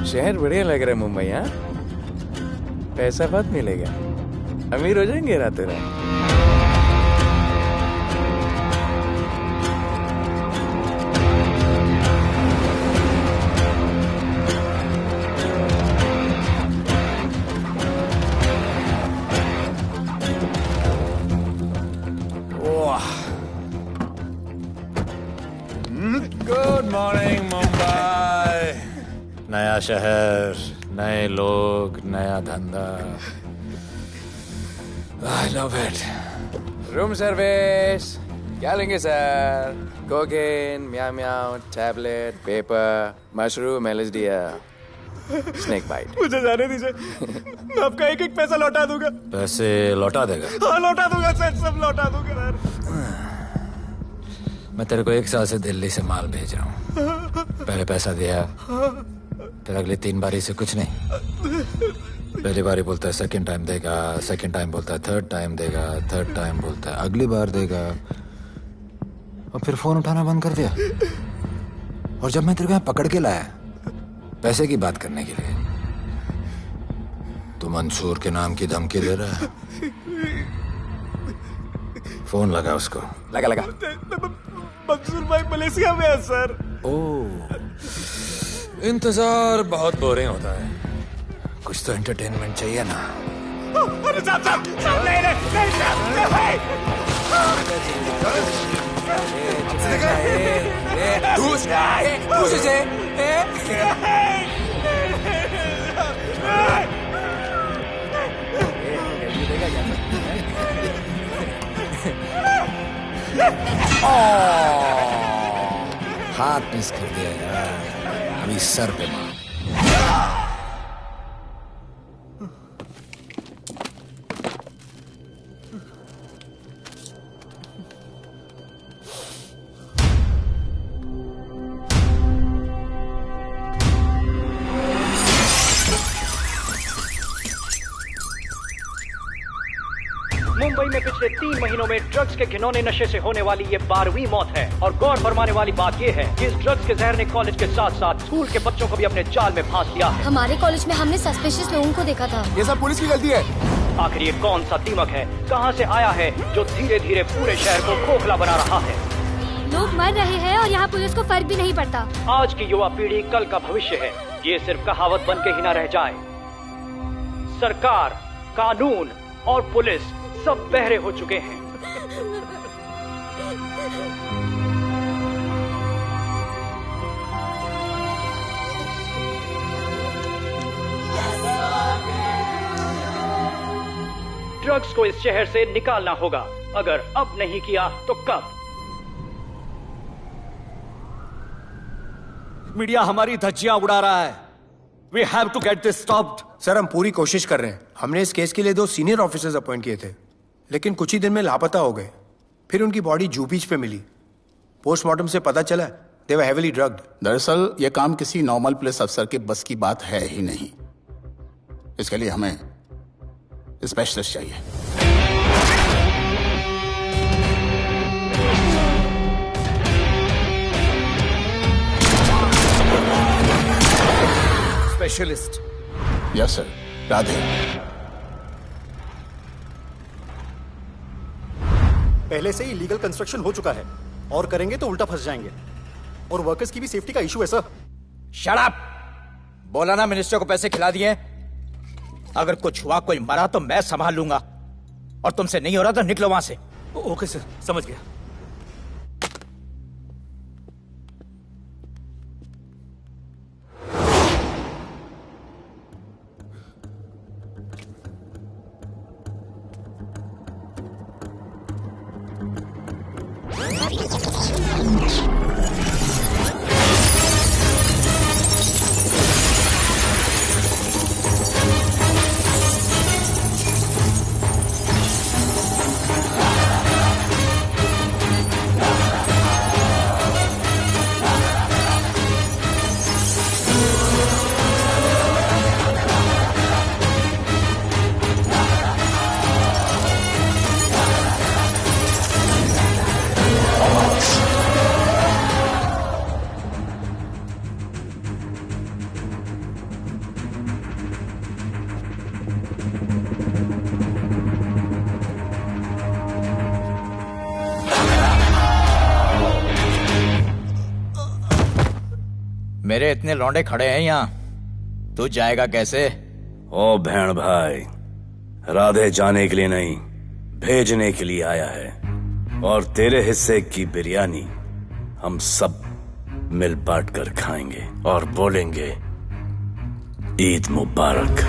शहर बढ़िया लग रहा है मुंबई। हाँ, पैसा बहुत मिलेगा, अमीर हो जाएंगे रातों रात। Good morning Mumbai. नया शहर, नए लोग, नया धंधा। I love it. Room service क्या लेंगे sir? Cocaine, meow meow, tablet, paper, mushroom, LSD, snake bite. मुझे जाने दीजिए, मैं आपका एक एक पैसा लौटा दूंगा। पैसे लौटा देगा? हाँ लौटा दूंगा सर, सब लौटा दूंगा सर। मैं तेरे को 1 साल से दिल्ली से माल भेज रहा हूँ। पहले पैसा दिया, फिर अगली 3 बारी से कुछ नहीं। पहली बारी बोलता है सेकंड टाइम देगा, सेकंड टाइम बोलता है थर्ड टाइम देगा, थर्ड टाइम बोलता है अगली बार देगा, और फिर फोन उठाना बंद कर दिया। और जब मैं तेरे को यहाँ पकड़ के लाया पैसे की बात करने के लिए, तो मंसूर के नाम की धमकी दे रहा है। फोन लगा उसको। लगा लगा। मंसूर भाई मलेशिया में है सर। ओह, इंतजार बहुत बोरिंग होता है, कुछ तो एंटरटेनमेंट चाहिए ना। अरे साहब साहब साहब नहीं नहीं हाथ मिस कर दिया यार, अभी सर पे मार। मुंबई में पिछले 3 महीनों में ड्रग्स के घिनौने नशे से होने वाली ये 12वीं मौत है। और गौर फरमाने वाली बात ये है कि इस ड्रग्स के जहर ने कॉलेज के साथ साथ स्कूल के बच्चों को भी अपने जाल में फांस लिया है। हमारे कॉलेज में हमने सस्पिशियस लोगों को देखा था। ये सब पुलिस की गलती है। आखिर ये कौन सा दीमक है, कहां से आया है, जो धीरे धीरे पूरे शहर को खोखला बना रहा है? लोग मर रहे हैं और यहाँ पुलिस को फर्क भी नहीं पड़ता। आज की युवा पीढ़ी कल का भविष्य है, ये सिर्फ कहावत बन के ही ना रह जाए। सरकार, कानून और पुलिस सब बहरे हो चुके हैं। ड्रग्स को इस शहर से निकालना होगा, अगर अब नहीं किया तो कब? मीडिया हमारी धज्जियां उड़ा रहा है। We have to get this stopped. Sir हम पूरी कोशिश कर रहे हैं। हमने इस केस के लिए 2 सीनियर ऑफिसर्स अपॉइंट किए थे, लेकिन कुछ ही दिन में लापता हो गए। फिर उनकी बॉडी जू बीच पे मिली। पोस्टमार्टम से पता चला दे वर हेवीली ड्रग्ड। दरअसल यह काम किसी नॉर्मल पुलिस अफसर के बस की बात है ही नहीं। इसके लिए हमें स्पेशलिस्ट चाहिए। स्पेशलिस्ट? Yes sir. राधे। पहले से ही लीगल कंस्ट्रक्शन हो चुका है, और करेंगे तो उल्टा फंस जाएंगे। और वर्कर्स की भी सेफ्टी का इशू है सर। Shut up! बोला ना मिनिस्टर को पैसे खिला दिए। अगर कुछ हुआ, कोई मरा तो मैं संभाल लूंगा, और तुमसे नहीं हो रहा तो निकलो वहां से। ओके सर, समझ गया। मेरे इतने लौंडे खड़े हैं यहाँ, तू जाएगा कैसे? ओ बहन भाई, राधे जाने के लिए नहीं, भेजने के लिए आया है। और तेरे हिस्से की बिरयानी हम सब मिल बांट कर खाएंगे और बोलेंगे ईद मुबारक।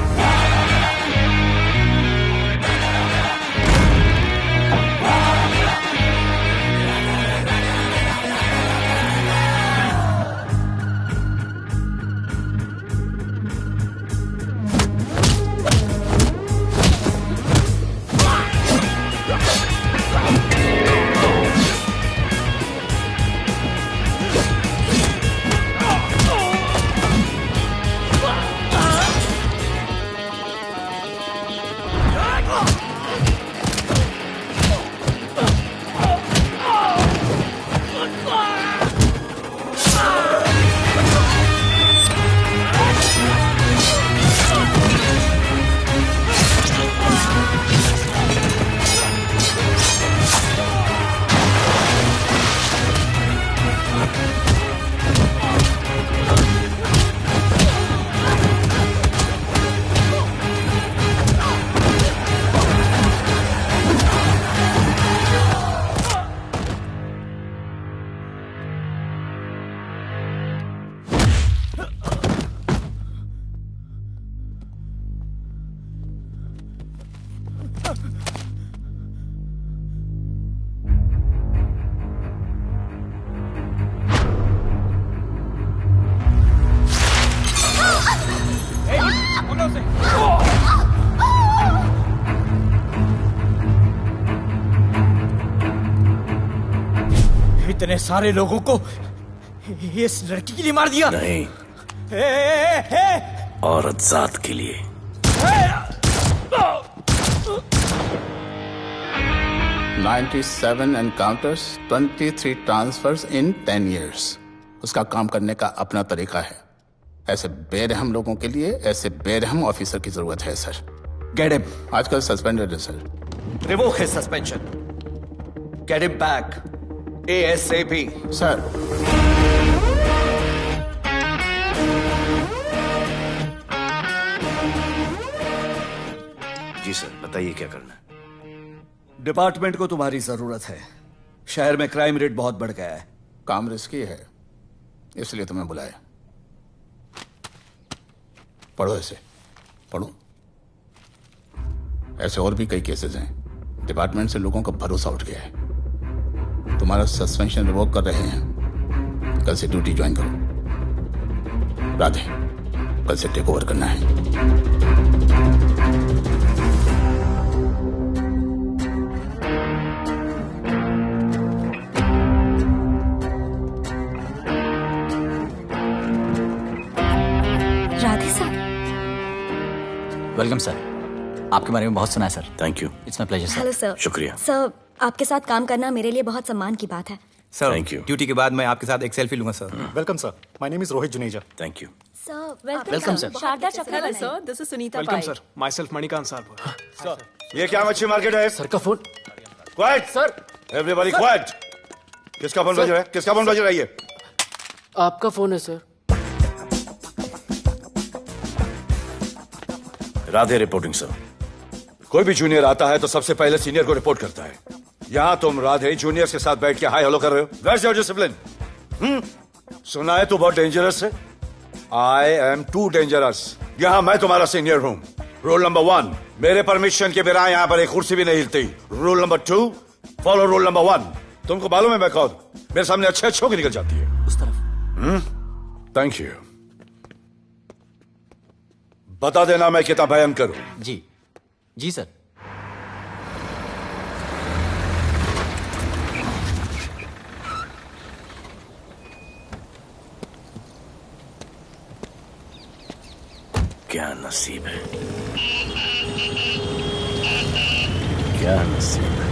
इतने सारे लोगों को इस लड़की के लिए मार दिया? नहीं, औरत जात के लिए। $97 encounters, 23 transfers in 10 years. उसका काम करने का अपना तरीका है। ऐसे बेरहम लोगों के लिए ऐसे बेरहम ऑफिसर की जरूरत है सर। Get him. आजकल सस्पेंडेड है sir. Revoke his suspension. Get him back. ASAP. Sir, जी सर, बताइए क्या करना है। डिपार्टमेंट को तुम्हारी जरूरत है। शहर में क्राइम रेट बहुत बढ़ गया है। काम रिस्की है, इसलिए तुम्हें बुलाया। पढ़ो इसे, पढ़ो। ऐसे और भी कई केसेस हैं। डिपार्टमेंट से लोगों का भरोसा उठ गया है। तुम्हारा सस्पेंशन रिवोक कर रहे हैं। कल से ड्यूटी ज्वाइन करो। राधे, कल से टेक ओवर करना है। राधे सर। Welcome sir. आपके बारे में बहुत सुना है sir. Thank you. It's my pleasure sir. Hello sir. शुक्रिया। सर, आपके साथ काम करना मेरे लिए बहुत सम्मान की बात है। Sir, Thank you. ड्यूटी के बाद मैं आपके साथ एक सेल्फी लूंगा sir. Welcome sir. My name is Rohit Juneja. Thank you. Sir, welcome sir. Sharda Chakraborty sir. This is Sunita welcome sir. My self Manikant साहब। सर, ये क्या मच्छी मार्केट है? सर का phone. Quiet sir, everybody quiet. किसका फोन बज रहा है? किसका फोन बज रहा है? ये आपका फोन है सर। Radhe reporting sir. कोई भी जूनियर आता है तो सबसे पहले सीनियर को रिपोर्ट करता है। यहाँ तुम राधे जूनियर्स के साथ बैठ के हाय हेलो कर रहे हो। Where's your discipline? सुना है तू बहुत डेंजरस है। I am too dangerous. यहाँ मैं तुम्हारा सीनियर हूँ। रूल नंबर 1, मेरे परमिशन के बिना यहाँ पर एक कुर्सी भी नहीं हिलती। Rule number 2, follow rule number 1। तुमको मालूम है मैं कौन? मेरे सामने अच्छे अच्छों की निकल जाती है। उस तरफ। Thank you. बता देना मैं कितना भयंकर हूं। जी जी सर। क्या नसीब है, क्या नसीब है।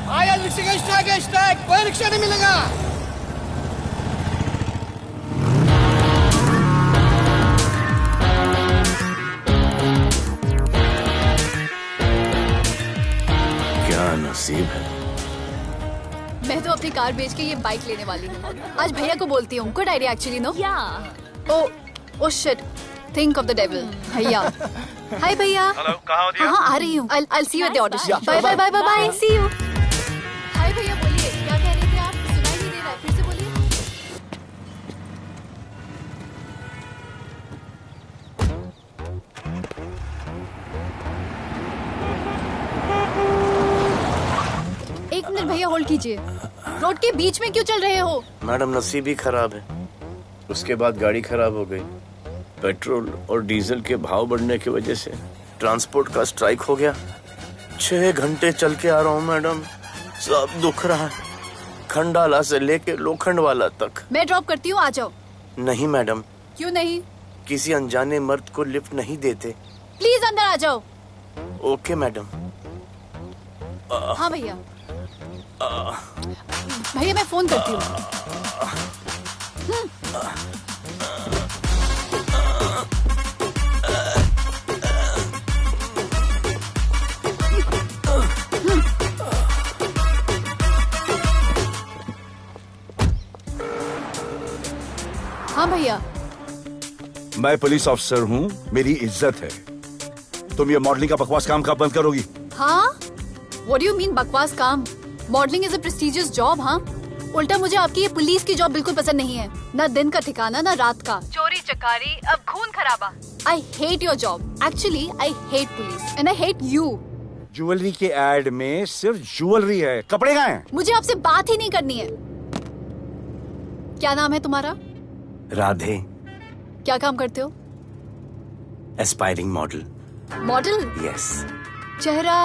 आया रिक्शा का स्ट्राइक है, स्ट्राइक। कोई रिक्शा नहीं मिलेगा। क्या नसीब है, अपनी कार बेच के ये बाइक लेने वाली हूँ। आज भैया को बोलती हूँ। Good idea actually, no? Oh shit, think of the devil. भैया, हाय भैया। हेलो, कहाँ हो दिया? हाँ, आ रही हूँ। I'll see you at the audition. Bye bye bye bye bye. See you. हाय भैया, बोलिए क्या कह रहे थे आप? सुनाई नहीं दे रहा है, फिर से बोलिए। एक मिनट भैया, होल्ड कीजिए। रोड के बीच में क्यों चल रहे हो? मैडम, नसीब ही खराब है। उसके बाद गाड़ी खराब हो गई। पेट्रोल और डीजल के भाव बढ़ने की वजह से ट्रांसपोर्ट का स्ट्राइक हो गया। 6 घंटे चल के आ रहा हूँ मैडम, सब दुख रहा है, खंडाला से लेके लोखंडवाला तक। मैं ड्रॉप करती हूँ, आ जाओ। नहीं मैडम। क्यों नहीं? किसी अनजाने मर्द को लिफ्ट नहीं देते। प्लीज अंदर आ जाओ। Okay madam. हाँ भैया। भैया मैं फोन करती हूँ। हाँ भैया। मैं पुलिस ऑफिसर हूँ, मेरी इज्जत है। तुम ये मॉडलिंग का बकवास काम कब बंद करोगी? हाँ? What do you mean बकवास काम? Modelling is a prestigious job. हाँ, उल्टा मुझे आपकी ये पुलिस की जॉब बिल्कुल पसंद नहीं है। ना दिन का ठिकाना, ना रात का। चोरी चकारी, अब खून खराबा। I hate your job. Actually, I hate police and I hate you. Jewellery के एड में सिर्फ ज्वेलरी है, कपड़े कहाँ हैं? मुझे आपसे बात ही नहीं करनी है। क्या नाम है तुम्हारा? राधे। क्या काम करते हो? Aspiring model. मॉडल? यस। चेहरा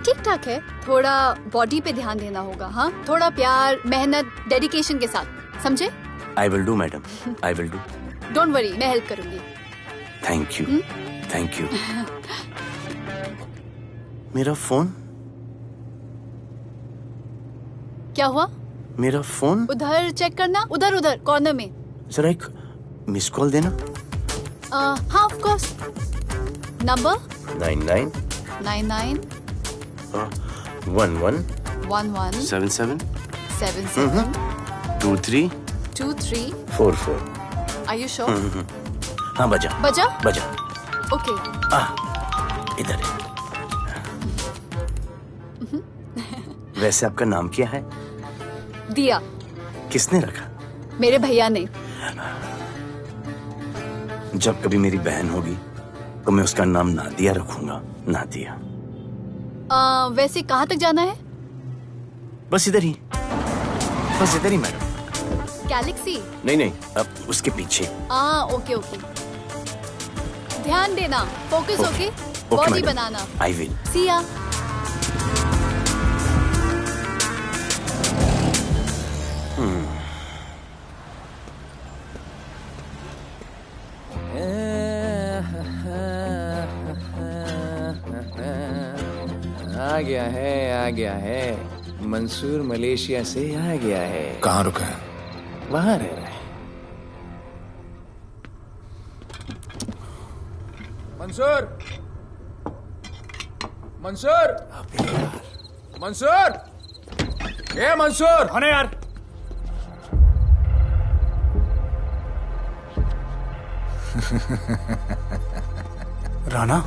ठीक ठाक है, थोड़ा बॉडी पे ध्यान देना होगा। हाँ, थोड़ा प्यार, मेहनत, डेडिकेशन के साथ, समझे? I will do madam, I will do. Don't worry, मैं हेल्प करूंगी। Thank you, thank you. मेरा फोन? क्या हुआ? मेरा फोन? उधर चेक करना, उधर उधर कॉर्नर में। जरा एक मिस कॉल देना। हाँ of course. Number 99 99 11 11 77 77 23 23 44। Are you sure? हाँ बजा बजा? बजा। ओके। इधर है। वैसे आपका नाम क्या है? दिया। किसने रखा? मेरे भैया ने। जब कभी मेरी बहन होगी तो मैं उसका नाम नादिया रखूंगा। नादिया। वैसे कहाँ तक जाना है? बस इधर ही, बस इधर ही मैडम। गैलेक्सी? नहीं नहीं, अब उसके पीछे। Okay okay. ध्यान देना, फोकस ओके। बॉडी बनाना। I will. See ya. आ गया है। मंसूर मलेशिया से आ गया है। कहाँ रुका है? वहां रह रहा है। मंसूर, मंसूर, मंसूर, ये मंसूर। हाँ यार। राणा,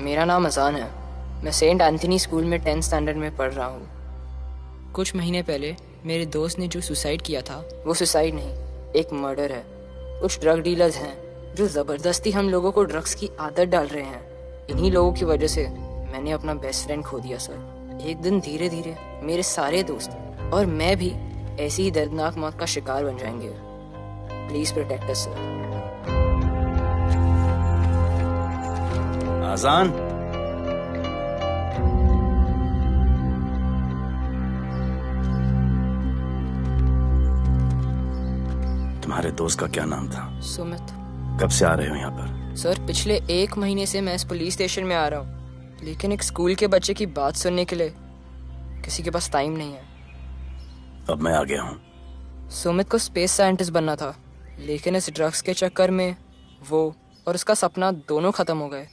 मेरा नाम अजान है। मैं सेंट एंथनी स्कूल में 10th स्टैंडर्ड में पढ़ रहा हूँ। कुछ महीने पहले मेरे दोस्त ने जो सुसाइड किया था, वो सुसाइड नहीं, एक मर्डर है। कुछ ड्रग डीलर्स हैं जो ज़बरदस्ती हम लोगों को ड्रग्स की आदत डाल रहे हैं। इन्हीं लोगों की वजह से मैंने अपना बेस्ट फ्रेंड खो दिया सर। एक दिन धीरे धीरे मेरे सारे दोस्त और मैं भी ऐसी ही दर्दनाक मौत का शिकार बन जाएंगे। Please protect us sir. Azaan, तुम्हारे दोस्त का क्या नाम था? सुमित। कब से आ रहे हो यहाँ पर? सर पिछले 1 महीने से मैं इस पुलिस स्टेशन में आ रहा हूँ, लेकिन एक स्कूल के बच्चे की बात सुनने के लिए किसी के पास टाइम नहीं है। अब मैं आ गया हूँ। सुमित को स्पेस साइंटिस्ट बनना था, लेकिन इस ड्रग्स के चक्कर में वो और उसका सपना दोनों खत्म हो गए।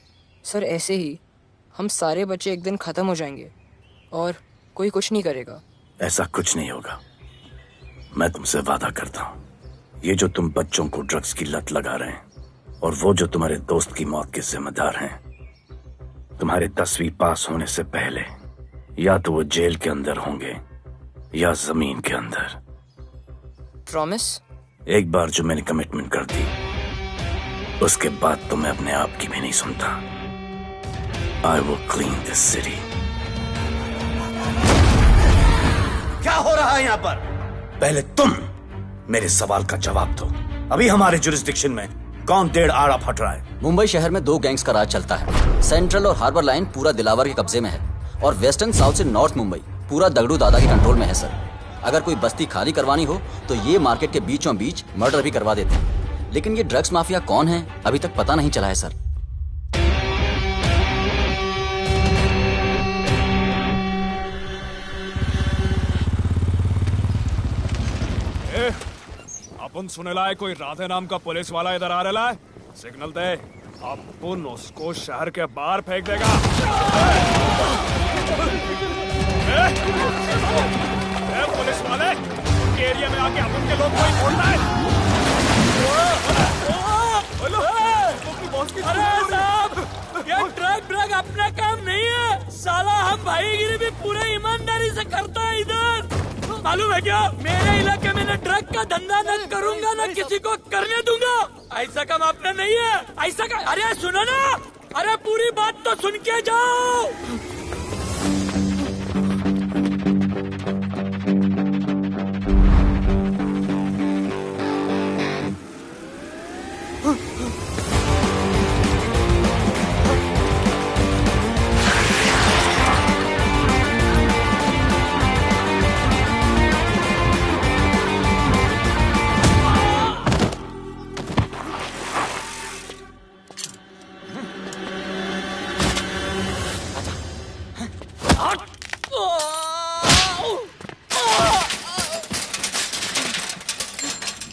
सर ऐसे ही हम सारे बच्चे एक दिन खत्म हो जाएंगे और कोई कुछ नहीं करेगा। ऐसा कुछ नहीं होगा, मैं तुमसे वादा करता हूँ। ये जो तुम बच्चों को ड्रग्स की लत लगा रहे हैं और वो जो तुम्हारे दोस्त की मौत के जिम्मेदार हैं, तुम्हारे 10वीं पास होने से पहले या तो वो जेल के अंदर होंगे या जमीन के अंदर। प्रॉमिस? एक बार जो मैंने कमिटमेंट कर दी, उसके बाद तो मैं अपने आप की भी नहीं सुनता। I will clean this city. क्या हो रहा है यहाँ पर? पहले तुम मेरे सवाल का जवाब दो। अभी हमारे जुरिस्डिक्शन में कौन डेढ़ आड़ा फट रहा है? मुंबई शहर में 2 गैंग्स का राज चलता है। सेंट्रल और हार्बर लाइन पूरा दिलावर के कब्जे में है और वेस्टर्न साउथ से नॉर्थ मुंबई पूरा दगड़ू दादा के कंट्रोल में है सर। अगर कोई बस्ती खाली करवानी हो तो ये मार्केट के बीचों बीच मर्डर भी करवा देते हैं। लेकिन ये ड्रग्स माफिया कौन है अभी तक पता नहीं चला है सर। अपन सुनेला है कोई राधे नाम का पुलिस वाला इधर आ रहा है। सिग्नल दे, अपन उसको शहर के बाहर फेंक देगा। पुलिस वाले एरिया में आके अपन के लोग कोई बोलना है। अरे साहब, ये ड्रग अपना काम नहीं है। साला हम भाईगिरी भी पूरे ईमानदारी से करता है इधर। मालूम है क्या, मेरे इलाके में न ड्रग का धंधा न करूंगा न किसी को करने दूंगा। ऐसा काम अपना नहीं है। ऐसा का, अरे सुनो ना, अरे पूरी बात तो सुन के जाओ।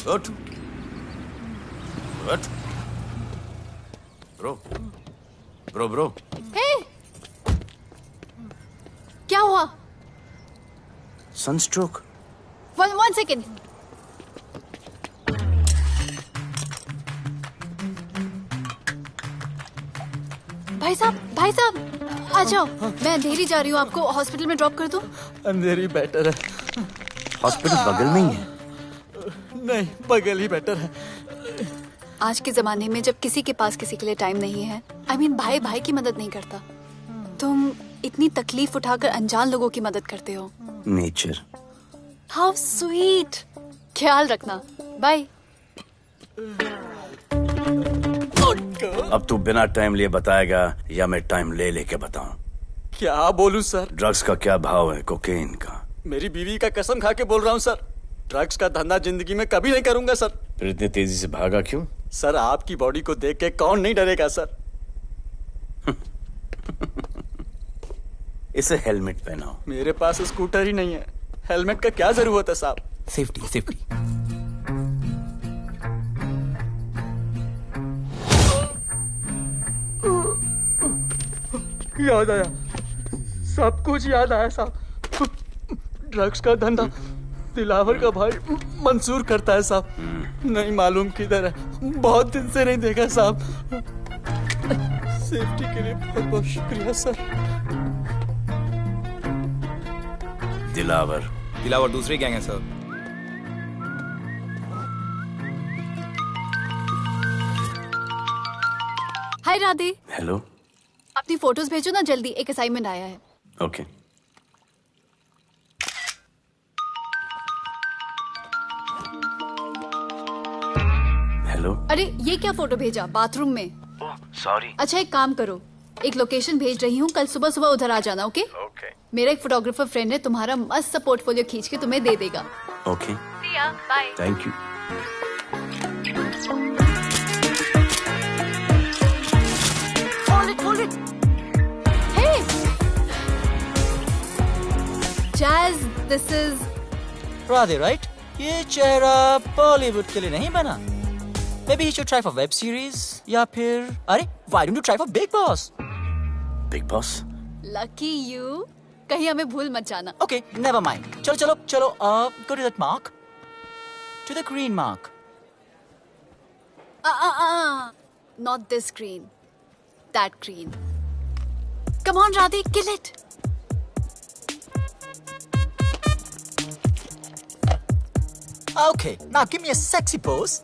Good. Good. Bro. Hey! क्या हुआ? Sunstroke. One second. भाई साहब, आ जाओ। मैं अंधेरी जा रही हूँ, आपको हॉस्पिटल में ड्रॉप कर दूँ? अंधेरी बेटर है। हॉस्पिटल बगल में ही है? नहीं, बगल ही बेटर है। आज के जमाने में जब किसी के पास किसी के लिए टाइम नहीं है, भाई की मदद नहीं करता, तुम इतनी तकलीफ उठाकर अनजान लोगों की मदद करते हो। नेचर। How sweet. ख्याल रखना। बाय। अब तू बिना टाइम लिए बताएगा या मैं टाइम ले लेके बताऊं? क्या बोलूं सर? ड्रग्स का क्या भाव है कोकेन का? मेरी बीवी का कसम खा के बोल रहा हूं सर, ड्रग्स का धंधा जिंदगी में कभी नहीं करूंगा सर। फिर इतनी तेजी से भागा क्यों? सर आपकी बॉडी को देख के कौन नहीं डरेगा सर। इसे हेलमेट पहनाओ। मेरे पास स्कूटर ही नहीं है, हेलमेट का क्या जरूरत है साहब? सेफ्टी। याद आया, सब कुछ याद आया साहब। ड्रग्स का धंधा दिलावर का भाई मंसूर करता है साहब। नहीं मालूम किधर है, बहुत दिन से नहीं देखा साहब। सेफ्टी के लिए बहुत बहुत शुक्रिया सर। दिलावर दूसरी गैंग है सर। हाय राधे। हेलो। अपनी फोटोज भेजो ना जल्दी, एक असाइनमेंट आया है। ओके। हेलो। अरे ये क्या फोटो भेजा बाथरूम में? सॉरी। अच्छा एक काम करो, एक लोकेशन भेज रही हूँ, कल सुबह सुबह उधर आ जाना। ओके? मेरा एक फोटोग्राफर फ्रेंड है, तुम्हारा मस्त सा पोर्टफोलियो खींच के तुम्हें दे देगा। Okay. Bye. Thank you. This is Radhe, right? ये चेहरा बॉलीवुड के लिए नहीं बना। Maybe you should try for web series या फिर अरे why don't you try for Big Boss? Big Boss? Lucky you, कहीं हमें भूल मत जाना। Okay, never mind. चलो चलो चलो, go to that mark, to the green mark. Not this green, that green. Come on, Radhe, kill it. Okay, now give me a sexy pose.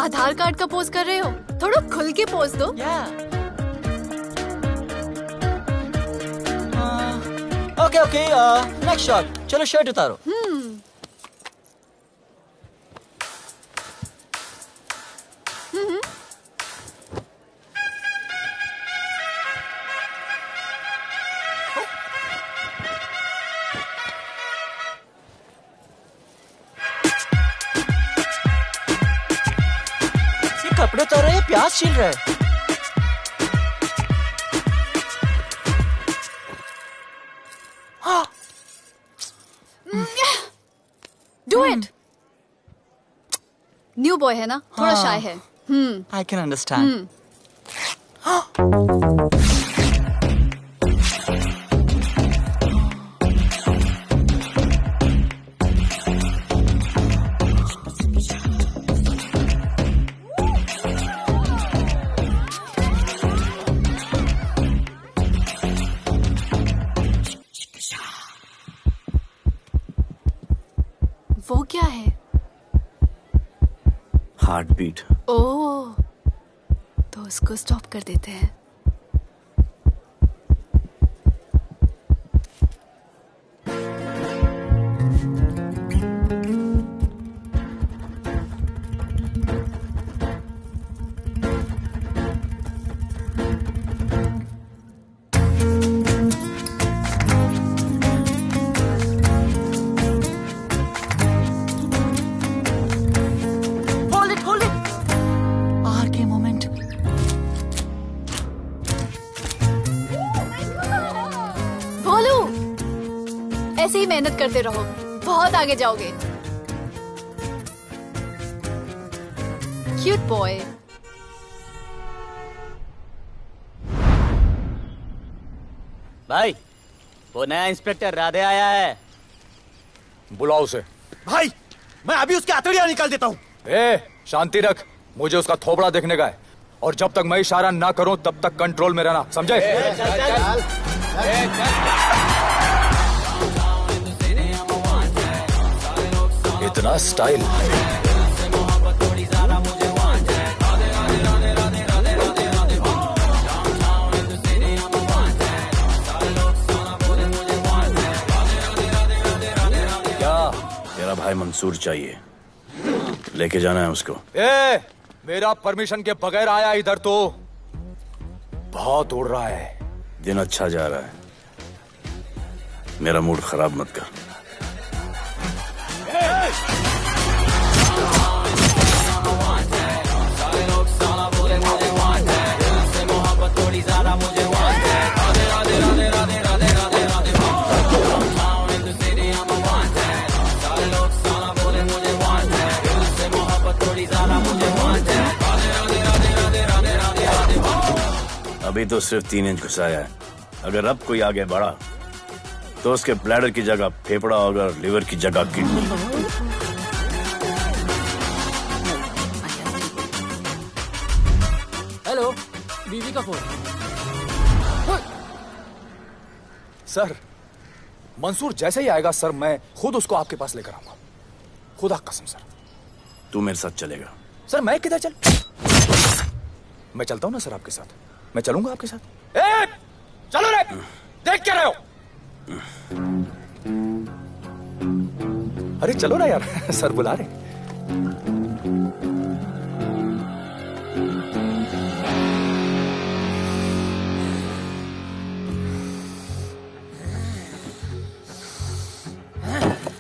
Aadhaar card का pose कर रहे हो? थोड़ा खुल के पोज दो। Okay, next shot. चलो shirt उतारो। कपड़े उतार रहे हैं, प्याज छील रहे हैं। Do it. न्यू बॉय है ना, थोड़ा शाय है। I can understand. वो क्या है? Heart beat. ओह, तो उसको स्टॉप कर देते हैं। ऐसे ही मेहनत करते रहो, बहुत आगे जाओगे। Cute boy. भाई, वो नया इंस्पेक्टर राधे आया है। बुलाओ उसे। भाई, मैं अभी उसकी हथेलियां निकाल देता हूँ। शांति रख, मुझे उसका थोबड़ा देखने का है, और जब तक मैं इशारा ना करूं तब तक कंट्रोल में रहना, समझे? इतना स्टाइल। क्या? तेरा भाई मंसूर चाहिए, लेके जाना है उसको। मेरा परमिशन के बगैर आया इधर तो बहुत उड़ रहा है। दिन अच्छा जा रहा है, मेरा मूड खराब मत कर। अभी तो सिर्फ 3 इंच घुसाया है, अगर अब कोई आगे बढ़ा तो उसके ब्लैडर की जगह फेफड़ा होगा, लिवर की जगह किडनी। हेलो, बीवी का फोन। सर, मंसूर जैसे ही आएगा सर, मैं खुद उसको आपके पास लेकर आऊंगा, खुदा कसम सर। तू मेरे साथ चलेगा? सर मैं किधर चल? मैं चलता हूं ना सर आपके साथ, मैं चलूंगा आपके साथ। चलो रे, देख क्या रहे हो? अरे चलो ना यार, सर बुला रहे।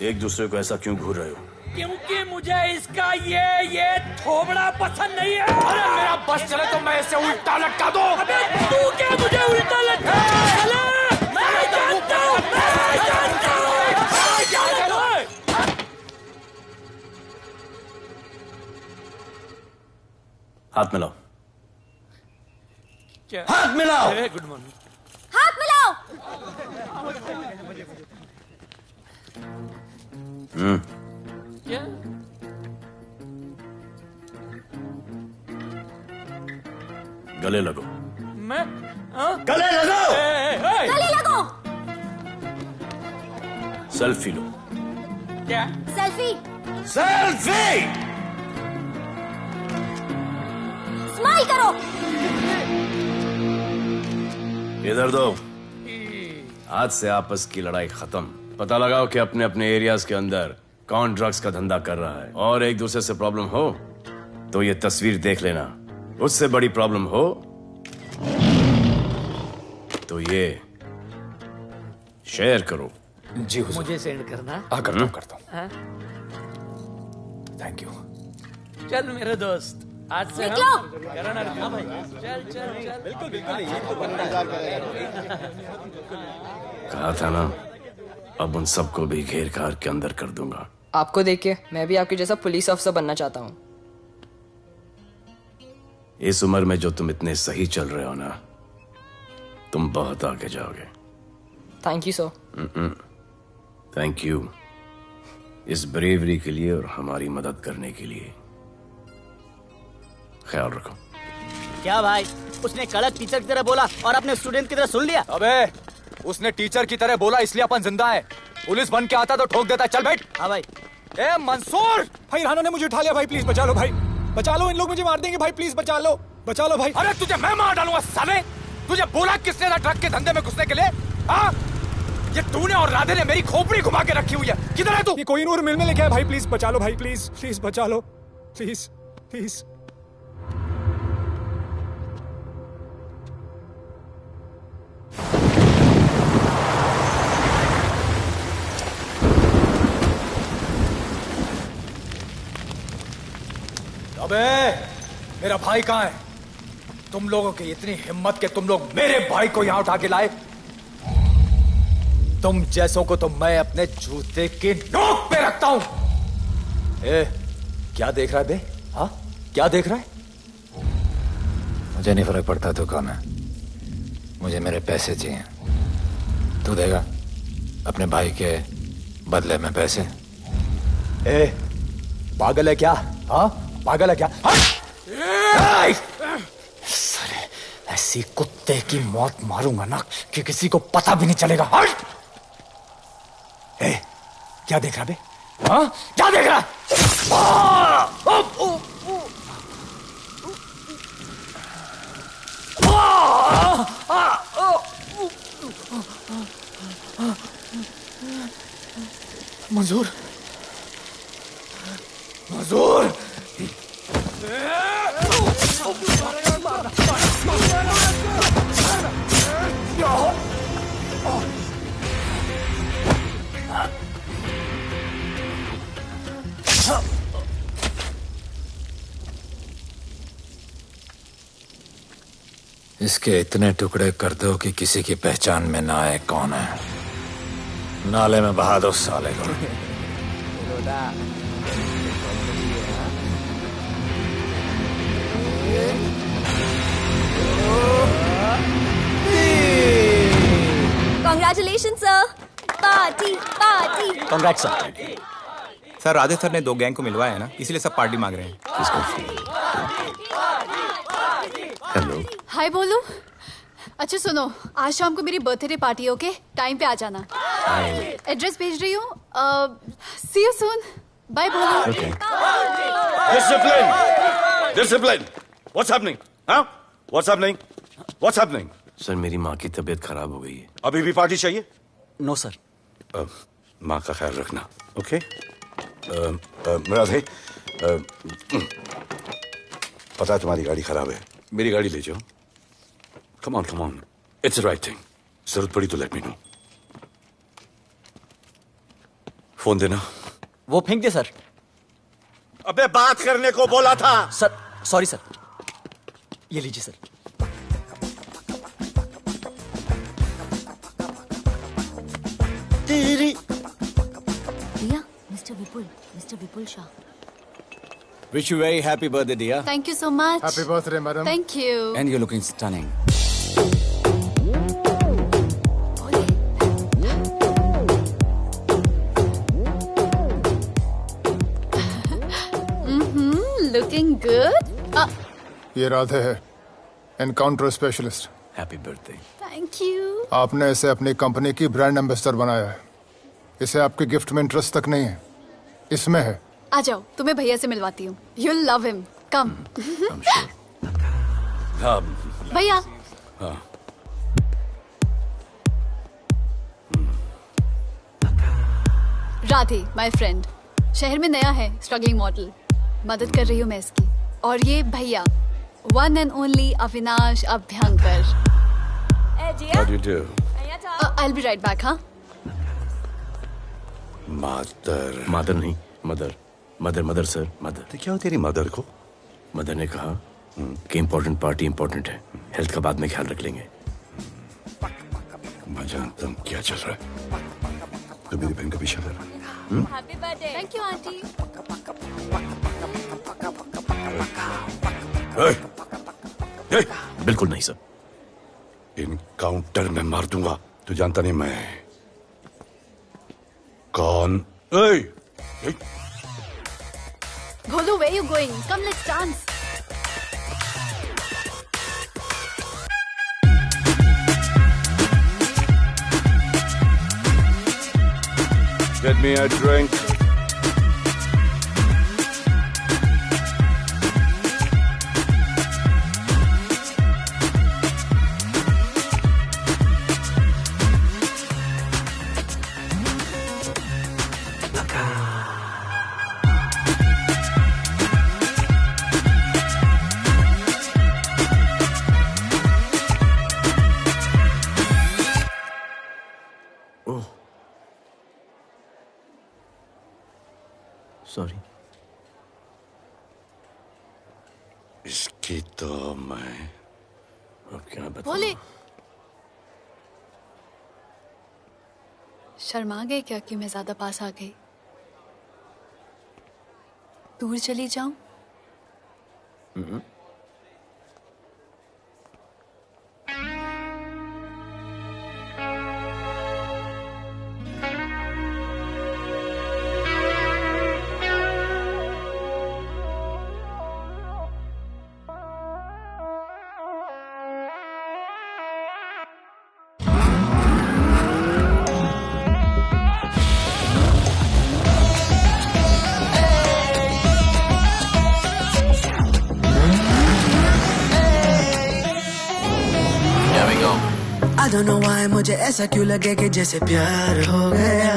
एक दूसरे को ऐसा क्यों घूर रहे हो? क्योंकि मुझे इसका ये थोबड़ा पसंद नहीं है। अरे मेरा बस चले तो मैं इसे उल्टा लटका दूं। अबे तू क्या मुझे उल्टा लटका? हाथ मिलाओ। क्या? हाथ मिलाओ। Good morning. हाथ मिलाओ। क्या? गले लगो। मैं हाँ? गले लगो। गले लगो। सेल्फी लो। क्या? सेल्फी। सेल्फी। स्माइल करो। इधर दो। आज से आपस की लड़ाई खत्म। पता लगाओ कि अपने अपने एरियाज के अंदर कौन ड्रग्स का धंधा कर रहा है, और एक दूसरे से प्रॉब्लम हो तो ये तस्वीर देख लेना। उससे बड़ी प्रॉब्लम हो तो ये शेयर करो। जी हुजूर। मुझे सेंड करना। करता हूँ। हाँ? Thank you. चल मेरे दोस्त, आज से निकलो। हम करण अर्जुन भाई। चल चल चल। बिल्कुल बिल्कुल। कहा था ना, अब उन सबको भी घेर घार के अंदर कर दूंगा। आपको देख के मैं भी आपके जैसा पुलिस ऑफिसर बनना चाहता हूँ। इस उम्र में जो तुम इतने सही चल रहे हो ना, तुम बहुत आगे जाओगे। Thank you sir. Thank you इस ब्रेवरी के लिए और हमारी मदद करने के लिए। ख्याल रखो। क्या भाई, उसने कड़क टीचर की तरह बोला और अपने स्टूडेंट की तरह सुन लिया? अबे उसने टीचर की तरह बोला इसलिए अपन जिंदा है। पुलिस बन के आता तो ठोक देता। चल बैठ। हाँ भाई। ए मंसूर भाई, राना ने मुझे उठा लिया भाई, प्लीज बचा लो भाई, बचा लो, इन लोग मुझे मार देंगे भाई, प्लीज बचा लो भाई। अरे तुझे मैं मार डालूंगा साले। तुझे बोला किसने था ट्रक के धंधे में घुसने के लिए? हाँ, ये तूने और राधे ने मेरी खोपड़ी घुमा के रखी हुई है। किधर है तू? ये कोई नूर मिल में लेके आया भाई, प्लीज बचा लो भाई, प्लीज प्लीज बचा लो, प्लीज प्लीज। अबे मेरा भाई कहाँ है? तुम लोगों की इतनी हिम्मत कि तुम लोग मेरे भाई को यहाँ उठा के लाए। तुम जैसों को तो मैं अपने जूते की नोक पे रखता हूं। ए, क्या देख रहा है बे? हाँ, क्या देख रहा है? मुझे नहीं फर्क पड़ता तू कौन है, मुझे मेरे पैसे चाहिए। तू देगा अपने भाई के बदले में पैसे? ए, पागल है क्या? हाँ, पागल है क्या? साले, ऐसी कुत्ते की मौत मारूंगा ना कि किसी को पता भी नहीं चलेगा। ए, क्या देख रहा बे? हाँ, क्या देख रहा? मंजूर, मंजूर। इसके इतने टुकड़े कर दो कि किसी की पहचान में ना आए कौन है। नाले में बहा दो साले को। Congratulations, sir. Party party. Congrats sir. Sir Radhe sir ने 2 गैंग को मिलवाया है ना, इसीलिए सब पार्टी मांग रहे हैं। हेलो। हाय बोलू। अच्छा सुनो, आज शाम को मेरी बर्थडे पार्टी, ओके? टाइम पे आ जाना। एड्रेस भेज रही हूँ। सी यू सून। बाय बोलू। Discipline! Discipline! What's happening? Huh? What's happening? What's happening? Sir मेरी माँ की तबीयत खराब हो गई है। अभी भी पार्टी चाहिए? No sir. माँ का ख्याल रखना, ओके? राधे, पता है तुम्हारी गाड़ी खराब है, मेरी गाड़ी ले जाओ। Come on, it's the right thing. जरूरत पड़ी तो लेट मी नो। फोन देना। वो फेंक दे सर। अबे बात करने को बोला था। Sir sorry sir. ये लीजिए sir. Riya, mister Vipul Shah. Wish you very happy birthday, dear. Thank you so much. Happy birthday, madam. Thank you. And you're looking stunning. Looking good. ये राधे है, encounter specialist. Happy birthday. Thank you. आपने इसे अपनी company की brand ambassador बनाया है। इसे आपके गिफ्ट में इंटरेस्ट तक नहीं है, इसमें है। आ जाओ, तुम्हें भैया से मिलवाती हूँ। You'll love him. Come. भैया। हाँ। Radhe, my friend. शहर में नया है, स्ट्रगलिंग मॉडल। मदद कर रही हूँ मैं इसकी। और ये भैया, one and only Avinash Abhyankar. How do you do? I'll be right back, हाँ? मदर नहीं, मदर सर, मदर। तो क्या हो तेरी मदर को? मदर ने कहा कि इम्पोर्टेंट पार्टी इम्पोर्टेंट है, हेल्थ का बाद में ख्याल रख लेंगे। मैं जानता हूँ क्या चल रहा है। तो मेरी बहन का पीछा कर। Happy birthday. Thank you, auntie. बिल्कुल नहीं सर। इनकाउंटर में मार दूंगा। तू जानता नहीं मैं कौन? Bholu, where you going? Come, let's dance. Get me a drink. Sorry. इसकी तो मैं अब क्या बताऊं? भोले, शर्मा गए क्या कि मैं ज्यादा पास आ गई? दूर चली जाऊं? I don't know why मुझे ऐसा क्यों लगे कि जैसे प्यार हो गया।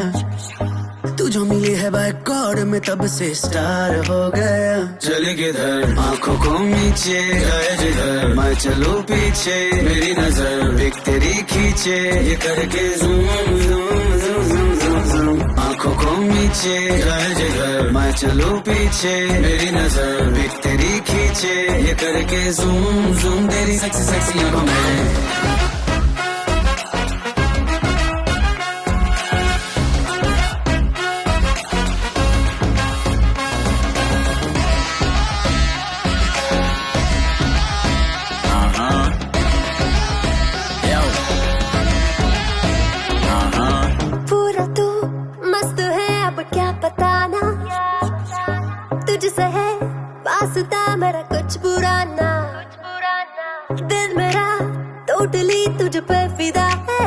तू जो मिली है बाय गॉड में तब से स्टार हो गया। चले किधर आंखों को नीचे गए जिधर, मैं चलूं पीछे मेरी नजर एक तेरी खींचे, ये करके zoom zoom zoom zoom zoom zoom. आंखों को नीचे गए जिधर, मैं चलूं पीछे मेरी नजर एक तेरी खींचे, ये करके ज़ूम ज़ूम तेरी सेक्सी सेक्सी आंखों में। मेरा कुछ बुरा ना, दिल मेरा टोटली तुझ पे फिदा है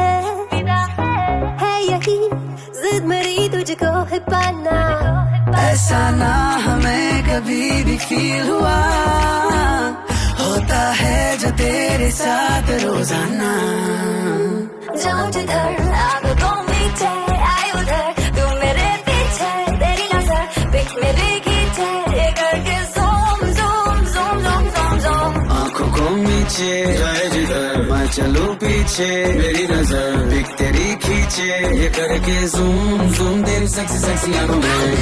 यही जिद मेरी तुझको है पाना। ऐसा ना हमें कभी भी फील हुआ, होता है जो तेरे साथ रोजाना। जाऊं जिधर आग को मीठे आए उधर, तू मेरे पीछे तेरी नजर पिक मेरी खींचे, ये करके नीचे जाए जिधर, मैं चलूं पीछे मेरी नजर एक तेरी खींचे, ये करके ज़ूम ज़ूम तेरी सेक्सी सेक्सी आंखों में।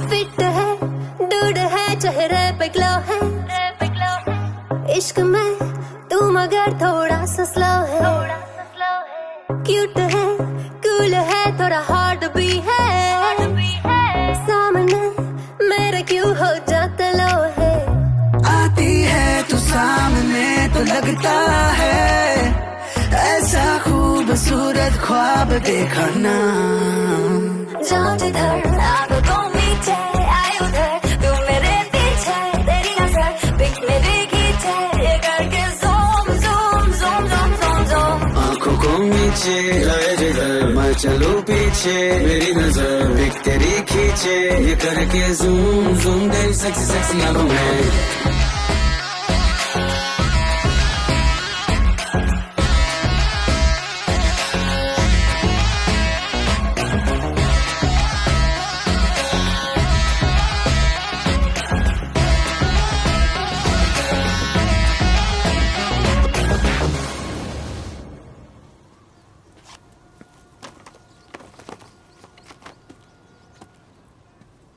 फिट है, दूध है, चेहरे पे ग्लो है, इश्क में तू मगर थोड़ा सा स्लो है, क्यूट है, कूल है, थोड़ा हार्ड भी है, सामने मेरे क्यों हो जाता लो है। आती है तू सामने तो लगता है ऐसा खूबसूरत ख्वाब देखा ना। जाऊं जिधर आंखों को मीचे आए उधर, तू मेरे पीछे तेरी नजर पिक मेरी खींचे, ये करके zoom zoom zoom zoom zoom zoom. आंखों को नीचे लाए जिधर मैं चलूं पीछे, मेरी नजर पिक तेरी खींचे, ये करके ज़ूम ज़ूम तेरी सेक्सी सेक्सी आंखों में।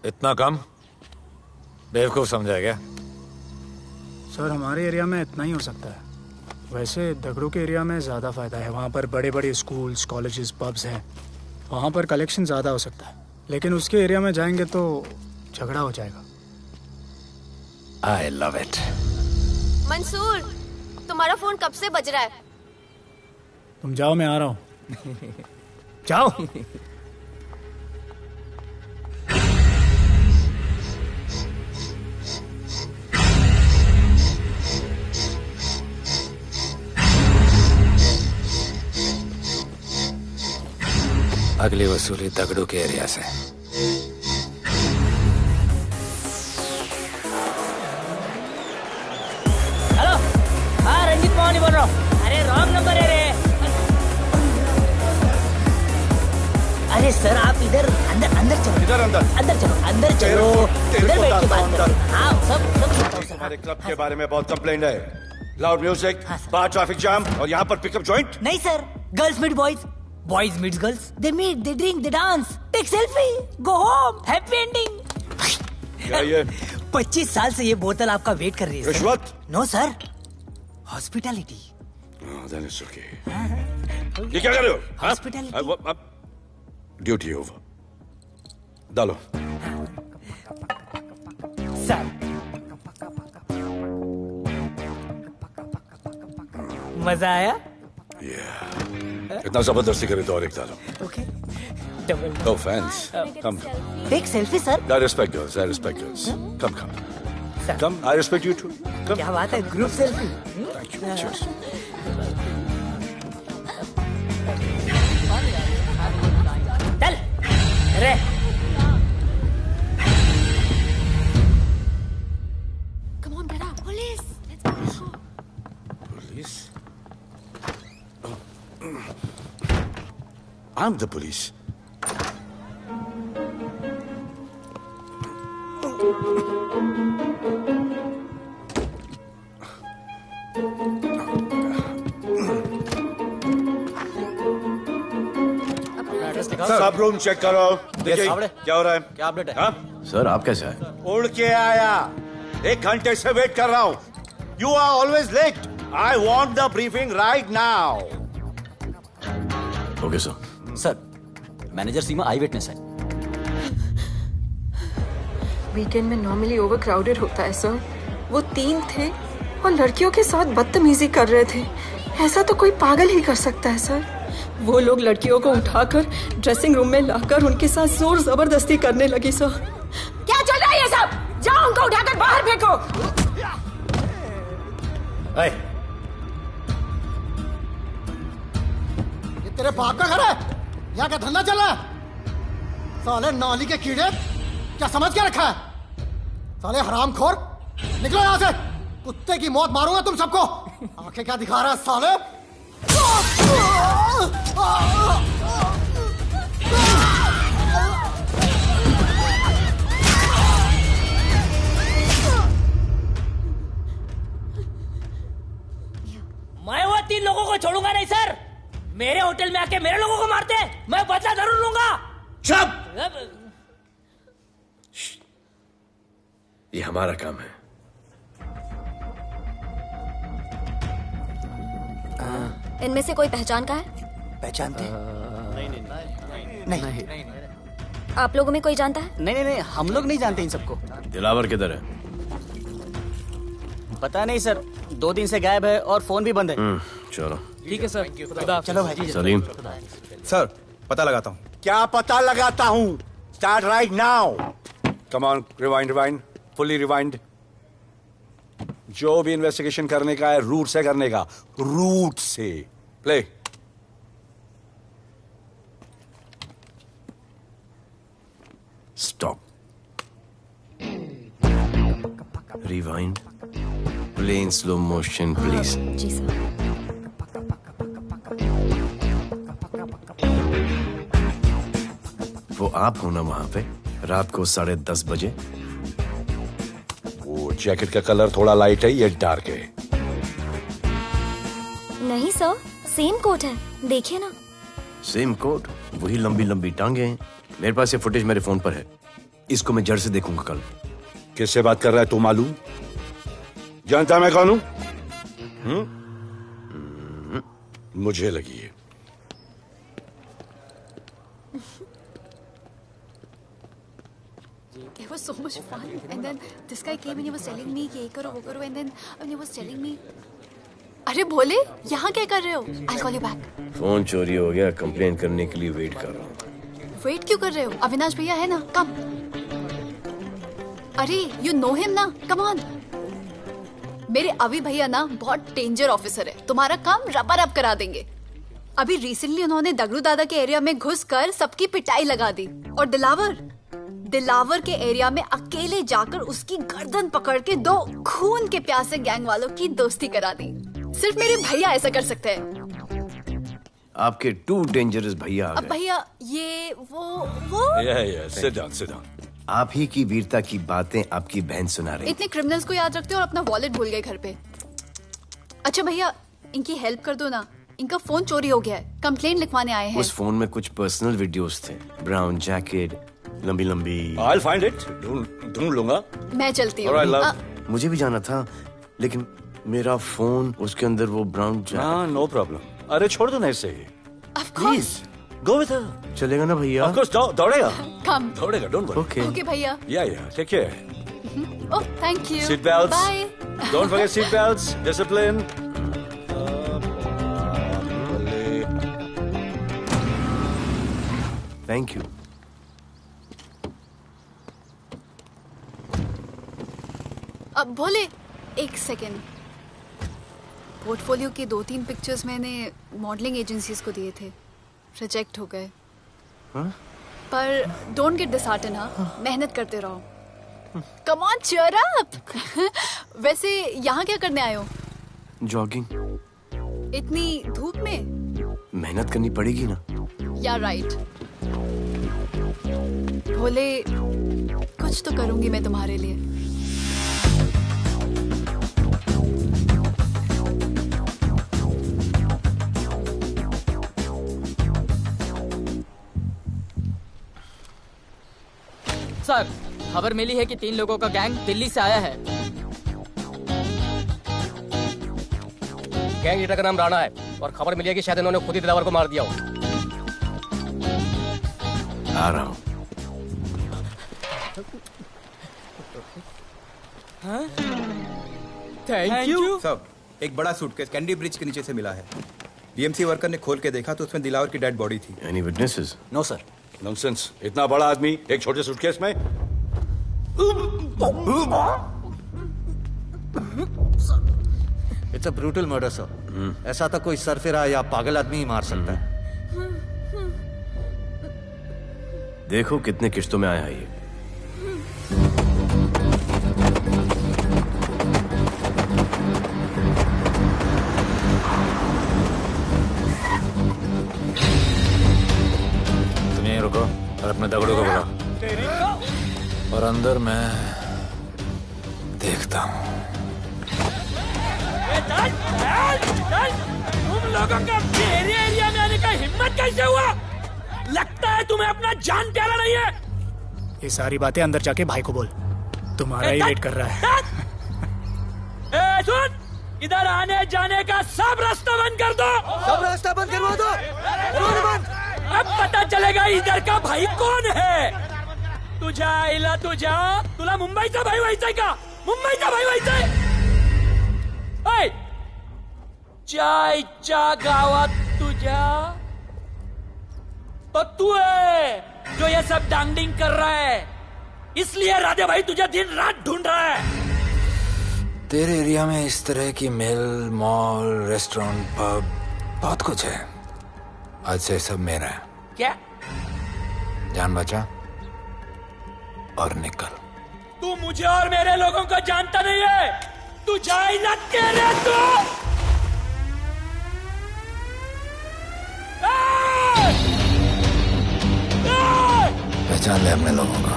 इतना कम बेवकूफ समझा क्या? सर हमारे एरिया में इतना ही हो सकता है, वैसे दगड़ू के एरिया में ज़्यादा फ़ायदा है। वहाँ पर बड़े बड़े स्कूल्स, कॉलेजेस, पब्स हैं, वहाँ पर कलेक्शन ज़्यादा हो सकता है। लेकिन उसके एरिया में जाएंगे तो झगड़ा हो जाएगा। I love it. मंसूर, तुम्हारा फोन कब से बज रहा है? तुम जाओ, मैं आ रहा हूँ। जाओ। अगली वसूली दगड़ू के एरिया से। हेलो, हाँ रंजीत मोहन बोल रहा हूँ। अरे रॉन्ग नंबर है रे। अरे सर आप इधर अंदर अंदर चलो। इधर अंदर चलो, अंदर चलो, इधर बैठ के बात करो। हाँ सब हमारे क्लब के बारे में बहुत कंप्लेंट है। लाउड म्यूजिक, बाहर ट्रैफिक जाम और यहाँ पर पिकअप जॉइंट। नहीं sir, girls meet boys, boys meets girls, they meet, they drink, they dance, take selfie, go home, happy ending. क्या ये? 25 साल से ये बोतल आपका वेट कर रही है। रिश्वत? No sir, hospitality. Then it's okay. ये क्या कर रहे हो? हॉस्पिटैलिटी। Duty over. डालो। सर मजा आया? इतना जबरदस्ती करे तो और एक डालो। Okay. No offense. Come. Take selfie, sir. I respect girls. I respect girls. Come. Come. I respect you too. Come. क्या बात है? Group selfie. Thank you. Cheers. चल, रे। Come on, get up, police. Let's go. Police? I'm the police. सब room check करो। देखिए क्या हो रहा है? क्या अपडेट है? हाँ? सर आप कैसे आए? उड़ के आया। 1 घंटे से वेट कर रहा हूँ। You are always late. I want the briefing right now. Okay sir. Sir, manager Seema I witness है। वीकेंड में नॉर्मली ओवर क्राउडेड होता है सर। वो 3 थे और लड़कियों के साथ बदतमीजी कर रहे थे। ऐसा तो कोई पागल ही कर सकता है सर। वो लोग लड़कियों को उठाकर ड्रेसिंग रूम में लाकर उनके साथ जोर जबरदस्ती करने लगी सर। क्या चल रहा है ये सब? जाओ उनको उठाकर बाहर फेंको। ये तेरे बाप का घर है? यहाँ क्या धंधा चल रहा है? साले नौली के कीड़े, क्या समझ के रखा है? साले हरामखोर, निकलो यहाँ से। कुत्ते की मौत मारूंगा तुम सबको। आंखें क्या दिखा रहा है साले? मैं वो 3 लोगों को छोड़ूंगा नहीं सर। मेरे होटल में आके मेरे लोगों को मारते हैं, मैं बदला जरूर लूंगा। चुप! ये हमारा काम है। इनमें से कोई पहचान का है? पहचानते हैं? नहीं। आप लोगों में कोई जानता है? नहीं, हम लोग नहीं जानते इन सबको। दिलावर किधर है? पता नहीं सर, 2 दिन से गायब है और फोन भी बंद है। चलो ठीक है सर। चलो भाई। सलीम। सर पता लगाता हूँ। क्या पता लगाता हूँ? Start right now. Come on, rewind, fully rewind. जो भी इन्वेस्टिगेशन करने का है रूट से करने का, रूट से। Play. Stop. Rewind. Play in slow motion please. जी सर। वो आप हो ना वहां पे रात को 10:30 बजे? वो जैकेट का कलर थोड़ा लाइट है, ये डार्क है। नहीं सर, सेम कोट है, देखिए ना। सेम कोट, वही लंबी लंबी टांगे हैं। मेरे पास ये फुटेज मेरे फोन पर है, इसको मैं जड़ से देखूंगा कल। किससे बात कर रहा है तू? मालूम? जानता मैं कौन हूं? मुझे लगी है। It was so much fun, and then this guy came and he was telling me कि ये करो वो करो, and then he was telling me, अरे भोले यहाँ क्या कर रहे हो? I'll call you back. Phone चोरी हो गया, कंप्लेन करने के लिए वेट कर रहा हूँ। वेट क्यों कर रहे हो? अविनाश भैया है ना, कम। अरे you know him ना, come on. मेरे अभी भैया ना बहुत डेंजर ऑफिसर है, तुम्हारा काम रबर अप करा देंगे। अभी रिसेंटली उन्होंने दगड़ू दादा के एरिया में घुसकर सबकी पिटाई लगा दी, और दिलावर के एरिया में अकेले जाकर उसकी गर्दन पकड़ के 2 खून के प्यासे गैंग वालों की दोस्ती करा दी। सिर्फ मेरे भैया ऐसा कर सकते हैं। आपके 2 डेंजरस भैया आ अब गए। भैया ये वो सिट डाउन। आप ही की वीरता की बातें आपकी बहन सुना रही। इतने क्रिमिनल्स को याद रखते हो और अपना वॉलेट भूल गए घर पे। अच्छा भैया, इनकी हेल्प कर दो ना, इनका फोन चोरी हो गया है, कंप्लेंट लिखवाने आए हैं। उस फोन में कुछ पर्सनल वीडियोस थे, ब्राउन जैकेट, लंबी लंबी। I'll find it. ढूंढ लूंगा। मैं चलती All right, हूँ। love. मुझे भी जाना था, लेकिन मेरा फोन, उसके अंदर वो ब्राउन जैकेट। हाँ, नो प्रॉब्लम। अरे छोड़ दो ना इसे। Please go with her. चलेगा ना भैया? Of course, दौड़ेगा। कम। दौड़ेगा, डोंट वरी। Okay. ओके भैया। Yeah, take care. Oh thank you. Seat belts. Bye. Don't forget seat belts. Discipline. Thank you. अब भोले एक सेकेंड, पोर्टफोलियो के 2-3 पिक्चर्स मैंने मॉडलिंग एजेंसीज को दिए थे, रिजेक्ट हो गए। पर डोंट गेट डिसहार्टन, हाँ, मेहनत करते रहो। Come on cheer up. वैसे यहाँ क्या करने आए हो? जॉगिंग। इतनी धूप में? मेहनत करनी पड़ेगी ना। या राइट। भोले कुछ तो करूंगी मैं तुम्हारे लिए। सर, खबर मिली है कि 3 लोगों का गैंग दिल्ली से आया है। गैंग लीडर का नाम राणा है और खबर मिली है कि शायद इन्होंने खुद ही दिलावर को मार दिया हो। आ रहा हूँ। Thank you. सब एक बड़ा सूटकेस कैंडी ब्रिज के नीचे से मिला है। बीएमसी वर्कर ने खोल के देखा तो उसमें दिलावर की डेड बॉडी थी। Any witnesses? No sir. Nonsense. इतना बड़ा आदमी एक छोटे सूटकेस में? It's a brutal murder sir. ऐसा तो कोई सरफिरा या पागल आदमी ही मार सकता है। देखो कितने किश्तों में आया है ये। तुम यहीं रुको और अपने दगड़ों को बुलाओ, और अंदर मैं देखता हूँ। तुम लोगों का मेरे एरिया में आने का हिम्मत कैसे हुआ? लगता है तुम्हें अपना जान प्यारा नहीं है। ये सारी बातें अंदर जाके भाई को बोल, तुम्हारा ही वेट कर रहा है। सुन, इधर आने जाने का सब रास्ता बंद कर दो। सब रास्ता बंद करवा दो। अब पता चलेगा इधर का भाई कौन है। तुझा इला तुझा तुला मुंबईचा भाई व्हायचाय का? मुंबईचा भाई व्हायचाय? चायच्या गावात तुझ्या तो तू है जो ये सब डांगडिंग कर रहा है, इसलिए राधे भाई तुझे दिन रात ढूंढ रहा है। तेरे एरिया में इस तरह की मिल, मॉल, रेस्टोरेंट, पब बहुत कुछ है। आज से सब मेरा है। क्या? जान बचा और निकल। तू मुझे और मेरे लोगों को जानता नहीं है। तू जाए ना तेरे तू। पहचान ले अपने लोगों को।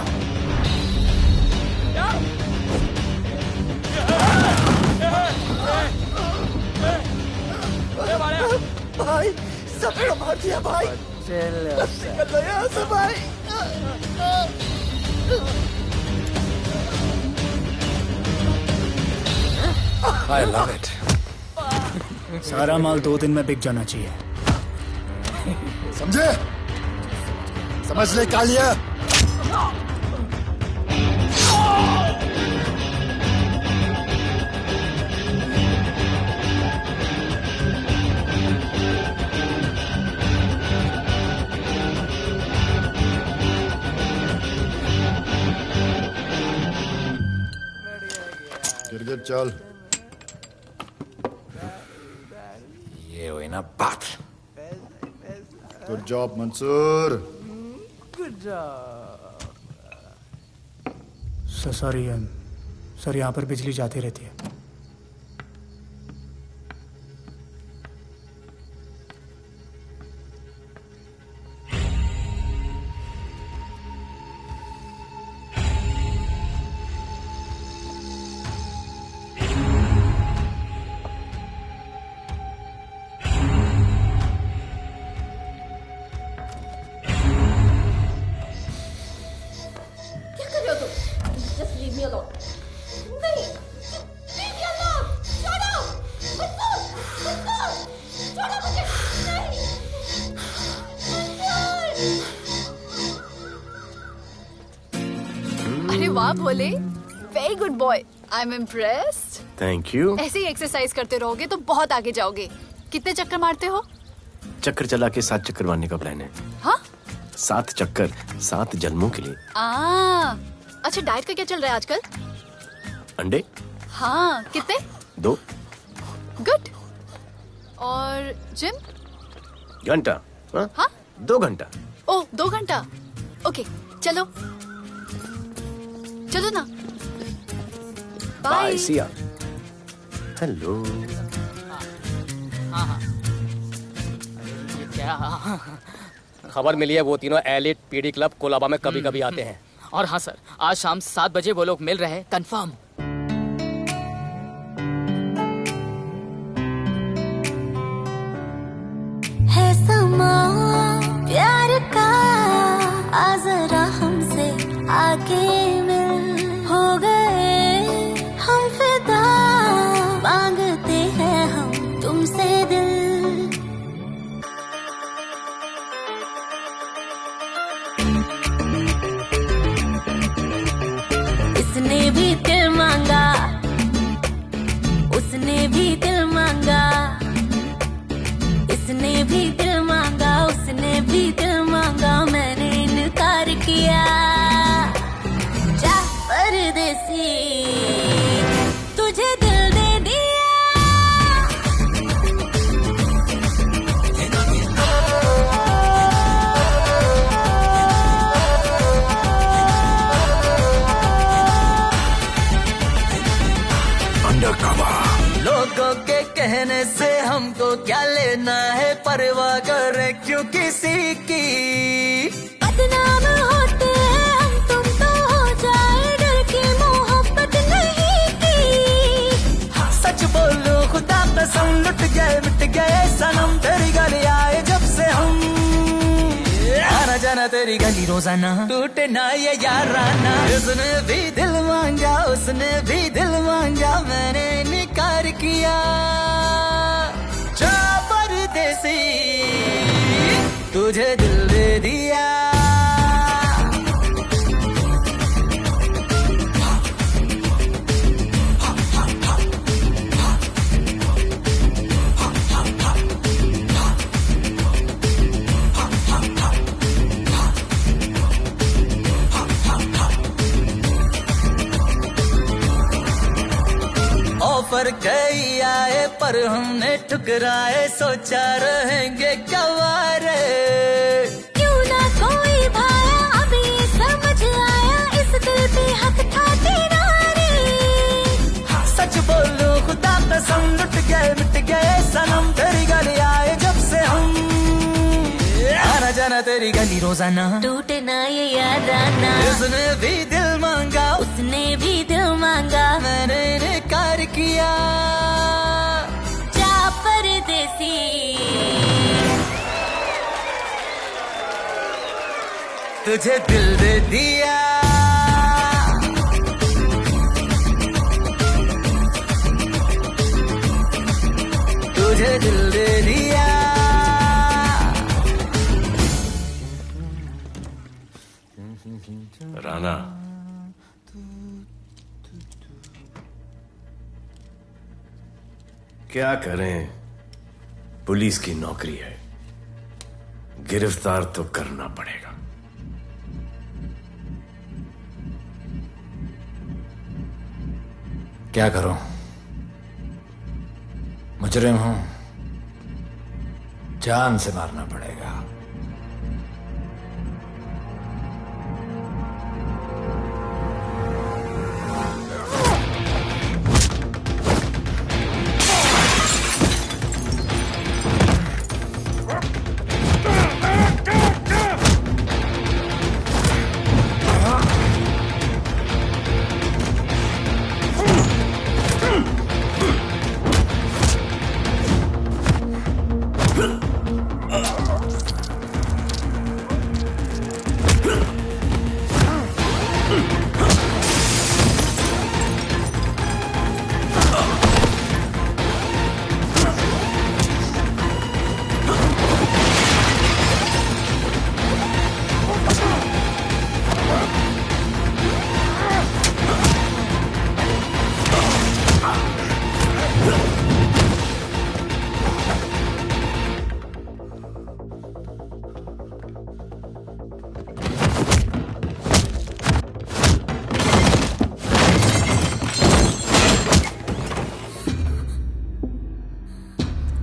भाई सबको मार दिया भाई। निकल यहाँ से भाई। I love it. सारा माल 2 दिन में बिक जाना चाहिए। समझे? समझ ले कालिया। गिरगिट चल। ये हुई ना बात। Good job Mansoor. Sorry sir, यहाँ पर बिजली जाती रहती है। अरे वाह भोले, very good boy, I am impressed. Thank you. ऐसे ही एक्सरसाइज करते रहोगे तो बहुत आगे जाओगे। कितने चक्कर मारते हो? चक्कर चला के 7 चक्कर मारने का प्लान है। हाँ? 7 चक्कर 7 जन्मों के लिए। अच्छा, डाइट का क्या चल रहा है आजकल? अंडे? हाँ, कितने? 2। गुड। और जिम? घंटा। हाँ? 2 घंटा। ओह, 2 घंटा। ओके, चलो चलो ना। बाय, सी या। हेलो। क्या खबर मिली है? वो तीनों एलिट पीडी क्लब कोलाबा में कभी कभी आते हैं। और हाँ सर, आज शाम 7 बजे वो लोग मिल रहे हैं, कंफर्म। है समा प्यार का, आ जरा हमसे आके मिल। हो गए हम फिदा, मांगते हैं हम तुमसे दिल। इसने भी दिल मांगा, उसने भी दिल मांगा, इसने भी दिल मांगा, उसने भी दिल मांगा, मैंने इनकार किया। जा परदेसी, तुझे दिल दे दिया। लोगों के कहने से हमको क्या लेना है, परवाह करे क्यों किसी की। बदनाम होते हैं हम, तुम तो हो जाए, डर की मोहब्बत नहीं की। हाँ, सच बोलो खुदा कसम, लुट गए मिट गए सनम, तेरी गली आए जब से हम। आना जाना तेरी तेरी गली रोजाना, टूटे ना ये याराना। उसने भी दिल मांगा, उसने भी दिल मांगा, मैंने इनकार किया। जा परदेसी, तुझे दिल दे दिया। ऑफर कई आए पर हमने ठुकराए, सोचा रहेंगे क्या वारे। क्यों ना कोई भाया, अब ये समझ आया, इस दिल पे हक था तेरा रे। सच बोलो खुदा कसम, लुट गए मिट गए सनम, तेरी गली आए जब से हम। आना जाना तेरी गली रोजाना, टूटे ना ये याराना। उसने भी दिल मांगा, उसने भी दिल मांगा, मैंने इनकार किया। जा परदेसी, तुझे दिल दे दिया। तुझे दिल दे दिया। राणा, क्या करें, पुलिस की नौकरी है, गिरफ्तार तो करना पड़ेगा। क्या करूं, मुजरिम हूं, जान से मारना पड़ेगा।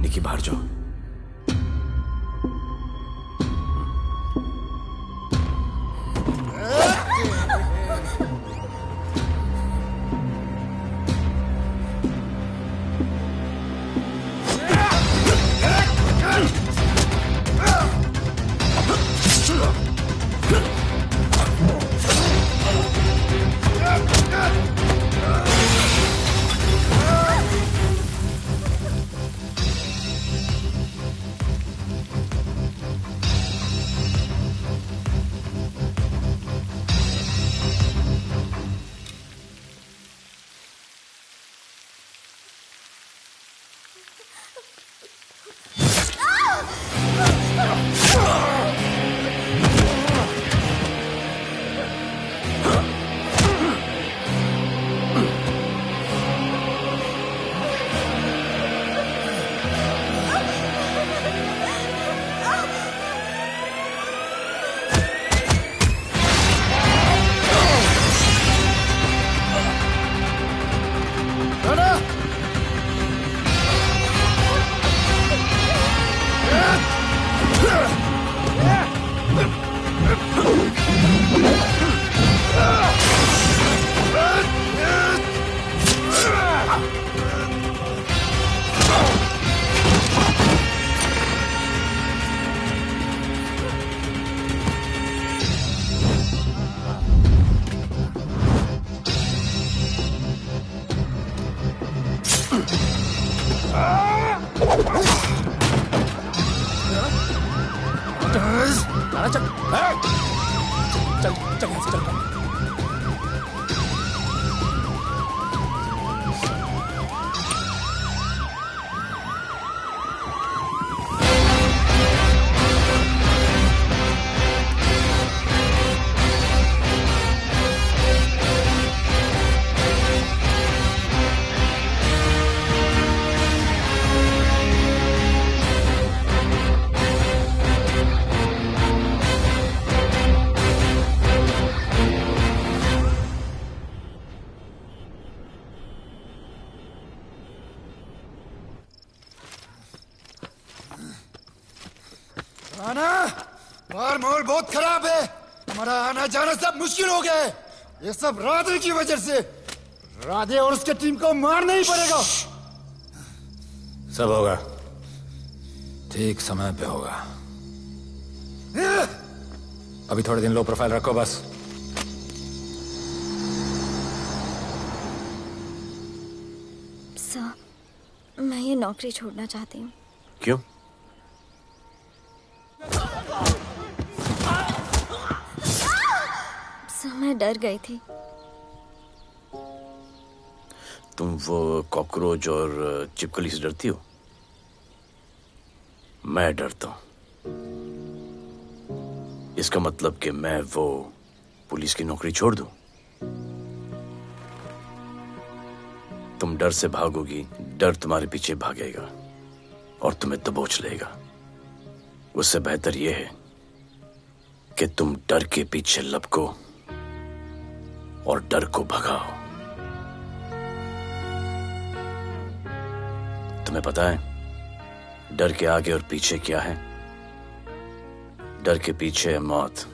निकी बाहर जाओ। चल चल चल यहाँ से चल। आना बाहर माहौल बहुत खराब है। हमारा आना जाना सब मुश्किल हो गया है। ये सब राधे की वजह से। राधे और उसके टीम को मारना ही पड़ेगा। सब होगा, ठीक समय पे होगा। अभी थोड़े दिन लो प्रोफाइल रखो बस। सर, मैं ये नौकरी छोड़ना चाहती हूँ। क्यों? सर, मैं डर गई थी। तुम वो कॉकरोच और चिपकली से डरती हो? मैं डरता हूं। इसका मतलब कि मैं वो पुलिस की नौकरी छोड़ दूं? तुम डर से भागोगी, डर तुम्हारे पीछे भागेगा और तुम्हें दबोच लेगा। उससे बेहतर यह है कि तुम डर के पीछे लपको और डर को भगाओ। तुम्हें पता है डर के आगे और पीछे क्या है? डर के पीछे है मौत,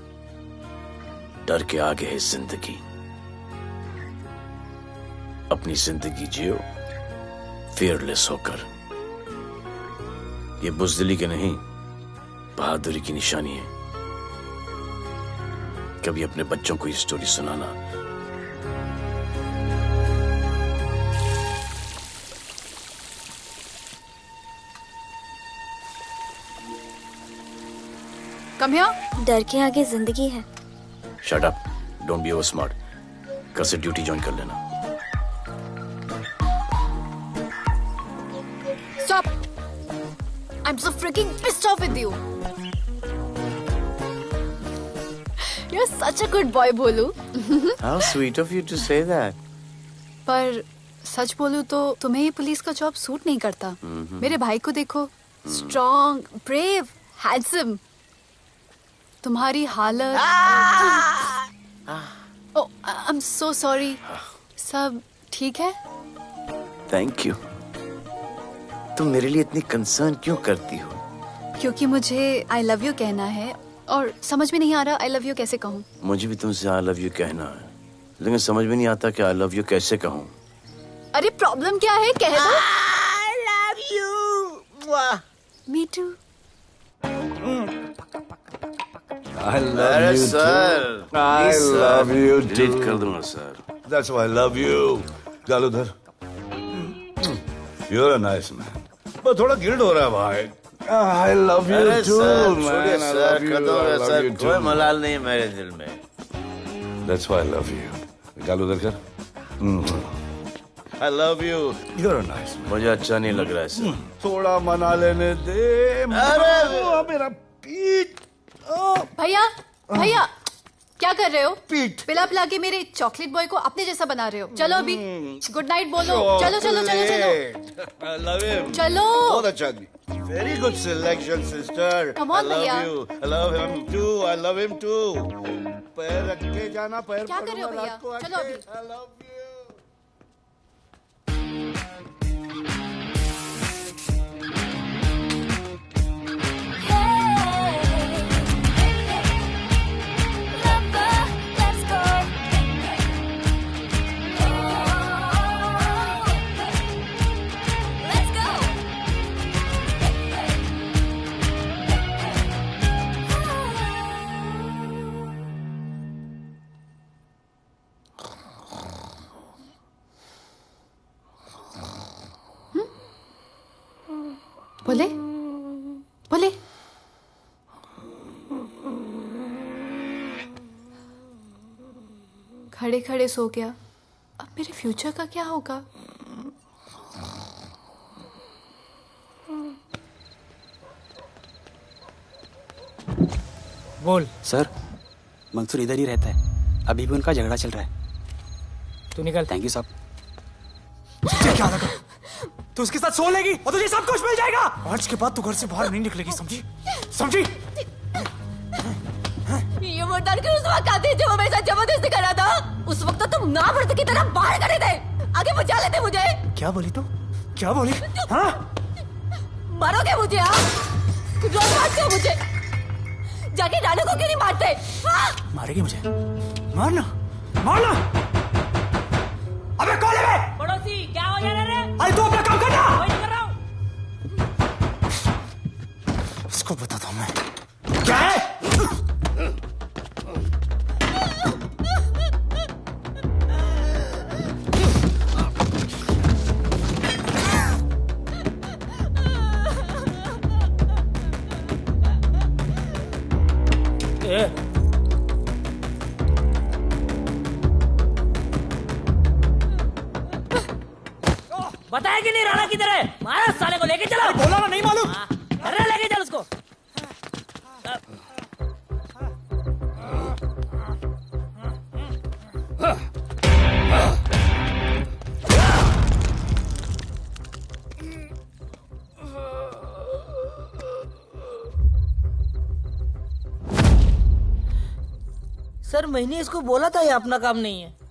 डर के आगे है जिंदगी। अपनी जिंदगी जियो फियरलेस होकर। ये बुज़दिली के नहीं, बहादुरी की निशानी है। कभी अपने बच्चों को ये स्टोरी सुनाना। Come here. डर के आगे जिंदगी है। Shut up, don't be over smart. कल से ड्यूटी ज्वाइन कर लेना। Stop! I'm so freaking pissed off with you. You're such a good boy, बोलू। How sweet of you to say that. पर सच बोलूं तो तुम्हें ये पुलिस का जॉब सूट नहीं करता। मेरे भाई को देखो, स्ट्रॉन्ग, ब्रेव, हैंडसम। तुम्हारी हालत। ओह, आई एम सो सॉरी। सब ठीक है? Thank you. तुम मेरे लिए इतनी कंसर्न क्यों करती हो? क्योंकि मुझे आई लव यू कहना है और समझ में नहीं आ रहा आई लव यू कैसे कहूँ। मुझे भी तुमसे आई लव यू कहना है, लेकिन समझ में नहीं आता कि आई लव यू कैसे कहूँ। अरे प्रॉब्लम क्या है, कह दो। I love you. Me too. I love अरे you sir, too. I love you too. Delete कर दूंगा sir. That's why I love you. गालूधर, you're a nice man. बस थोड़ा गिल्ड हो रहा है भाई। I love you अरे too, सर, man. छोड़िए I sir, love you. Kadam I है love सर, you कोई too. मलाल नहीं है मेरे दिल में। That's why I love you. गालूधर कर। I love you. You're a nice man. मुझे अच्छा नहीं लग रहा है सर। थोड़ा मना लेने दे। अरे मेरा पीठ। भैया, भैया, क्या कर रहे हो? पिला पिला के मेरे चॉकलेट बॉय को अपने जैसा बना रहे हो। चलो अभी गुड नाइट बोलो। चलो चलो चलो चलो। I love him. चलो। बहुत अच्छा आदमी। Very good selection, sister. Come on, I love भैया। you. I love him too. I love him too. पैर रख के जाना, पैर क्या कर रहे हो पकड़ना, भैया? रात को चलो आके। अभी। I love you. बोले बोले। खड़े खड़े सो गया, अब मेरे फ्यूचर का क्या होगा? बोल। सर, मंसूर इधर ही रहता है, अभी भी उनका झगड़ा चल रहा है। तू निकल। थैंक यू साहब। तुझे क्या लगा तू उसके साथ सो लेगी और तुझे सब कुछ मिल जाएगा? आज के बाद तू घर से बाहर नहीं निकलेगी, समझी? समझी? ये वो डर के उस वक्त आते जो वो मेरे साथ जबरदस्ती कर रहा था, उस वक्त तो तुम नामर्द की तरह बाहर खड़े थे, आगे बचा लेते मुझे। क्या बोली तू? क्या बोली? हाँ? मारोगे मुझे? रोज मारते हो मुझे, जाके रानू को क्यों नहीं मारते? हाँ? मारेगी मुझे? मारना, मारना। अबे कौन है बे? पड़ोसी, क्या हो जा रहा है? अरे तू अपना काम करना। वही कर रहा हूँ। इसको बताता हूँ मैं। क्या है? बताया कि नहीं राणा किधर है? मारा साले को, लेके चलो। बोला ना, नहीं मालूम। अरे लेके चल उसको। सर, मैंने इसको बोला था ये अपना काम नहीं है।